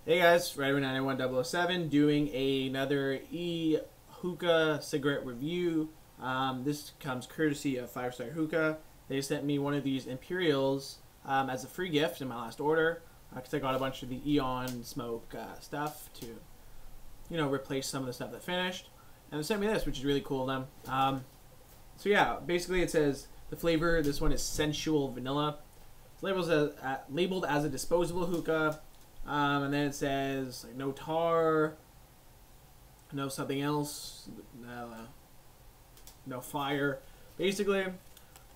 Hey guys, Rider91007 doing another E-Hookah cigarette review. This comes courtesy of 5 Star Hookah. They sent me one of these Imperials as a free gift in my last order because I got a bunch of the Eon smoke stuff to, replace some of the stuff that finished. And they sent me this, which is really cool of them. So yeah, basically it says the flavor. This one is sensual vanilla. It's labeled as a disposable hookah. And then it says like, no tar, no something else, no fire. Basically,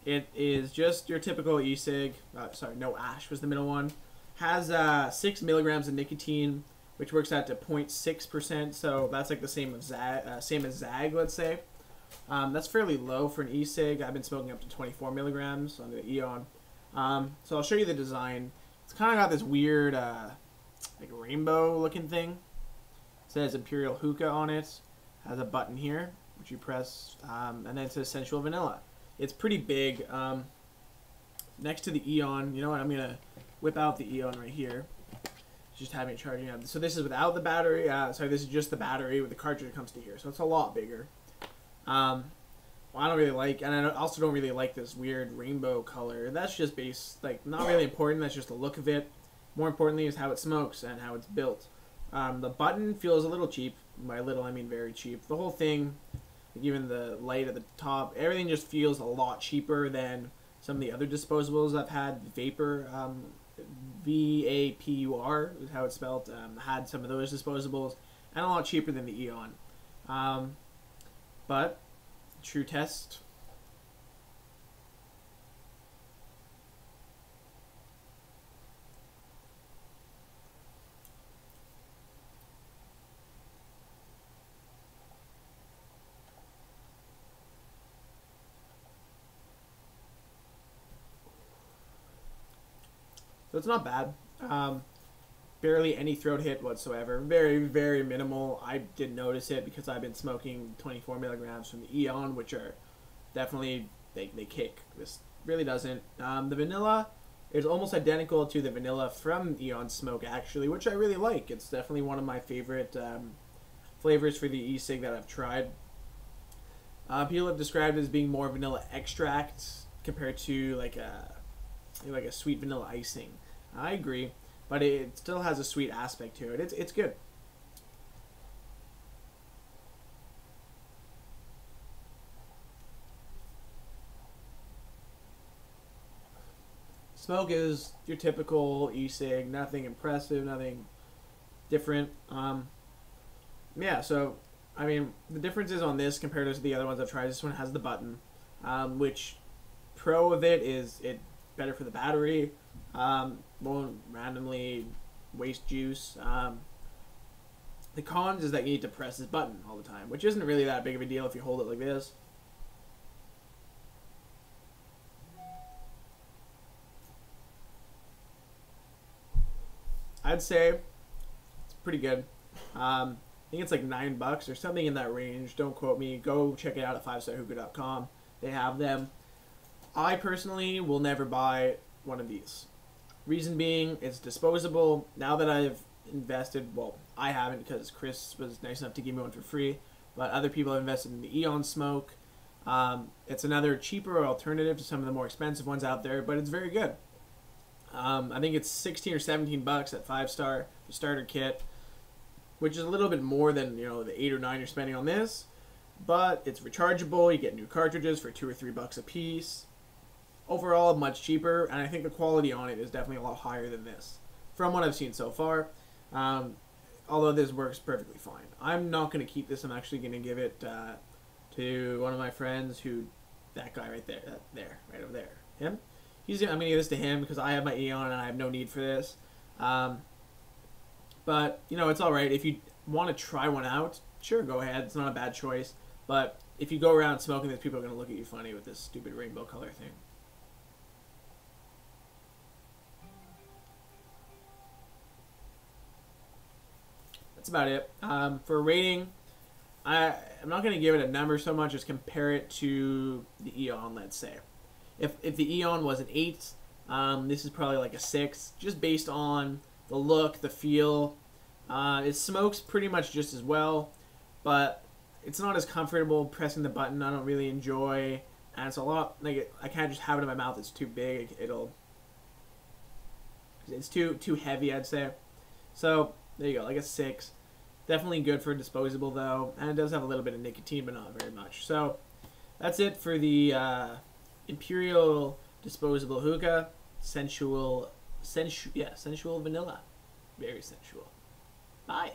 it is just your typical e-cig. Sorry, no ash was the middle one. Has 6 milligrams of nicotine, which works out to 0.6%. So that's like the same as Zag, let's say. That's fairly low for an e-cig. I've been smoking up to 24 milligrams on the Eon. So I'll show you the design. It's kind of got this weird like rainbow looking thing. It says Imperial Hookah on it. Has a button here which you press, and then it says sensual vanilla. It's pretty big. Next to the Eon, you know what, I'm gonna whip out the Eon right here. Just having it charging up. So this is without the battery. Sorry, this is just the battery with the cartridge that comes to here. So it's a lot bigger. Well, I don't really like, and I also don't really like this weird rainbow color. That's just not really important. That's just the look of it. More importantly is how it smokes and how it's built. The button feels a little cheap. By little, I mean very cheap. The whole thing, even the light at the top, everything just feels a lot cheaper than some of the other disposables I've had. Vapor, V-A-P-U-R is how it's spelled. Had some of those disposables, and a lot cheaper than the Eon. But true test. So it's not bad. Barely any throat hit whatsoever. Very, very minimal. I didn't notice it because I've been smoking 24 milligrams from the Eon, which are definitely, they kick. This really doesn't. The vanilla is almost identical to the vanilla from Eon Smoke, actually, which I really like. It's definitely one of my favorite flavors for the e-cig that I've tried. People have described it as being more vanilla extract compared to like a sweet vanilla icing. I agree, but it still has a sweet aspect to it. It's good. Smoke is your typical e-cig, nothing impressive, nothing different. Yeah, so I mean the differences on this compared to the other ones I've tried. This one has the button, which pro of it is it better for the battery. Won't randomly waste juice. The cons is that you need to press this button all the time, which isn't really that big of a deal if you hold it like this. I'd say it's pretty good. I think it's like $9 or something in that range. Don't quote me. Go check it out at 5starhookah.com. They have them. I personally will never buy one of these. Reason being, it's disposable. Now that I've invested, well, I haven't because Chris was nice enough to give me one for free, but other people have invested in the Eon Smoke. It's another cheaper alternative to some of the more expensive ones out there, but it's very good. I think it's 16 or 17 bucks at 5 Star, the starter kit, which is a little bit more than the 8 or 9 you're spending on this, but it's rechargeable. You get new cartridges for 2 or 3 bucks a piece. Overall, much cheaper, and I think the quality on it is definitely a lot higher than this, from what I've seen so far. Although this works perfectly fine. I'm not going to keep this. I'm actually going to give it to one of my friends that guy right there, right over there, him. I'm going to give this to him because I have my Eon and I have no need for this. But, it's alright. If you want to try one out, sure, go ahead. It's not a bad choice. But if you go around smoking this, people are going to look at you funny with this stupid rainbow color thing. That's about it. For a rating, I'm not going to give it a number so much as compare it to the Eon, let's say. If the Eon was an 8, this is probably like a 6, just based on the look, the feel, It smokes pretty much just as well, but it's not as comfortable pressing the button. I don't really enjoy, and it's a lot like I can't just have it in my mouth. It's too big. It's too heavy, I'd say. So there you go, like a 6. Definitely good for disposable though, and it does have a little bit of nicotine, but not very much. So that's it for the Imperial disposable hookah. Sensual vanilla, very sensual. Bye.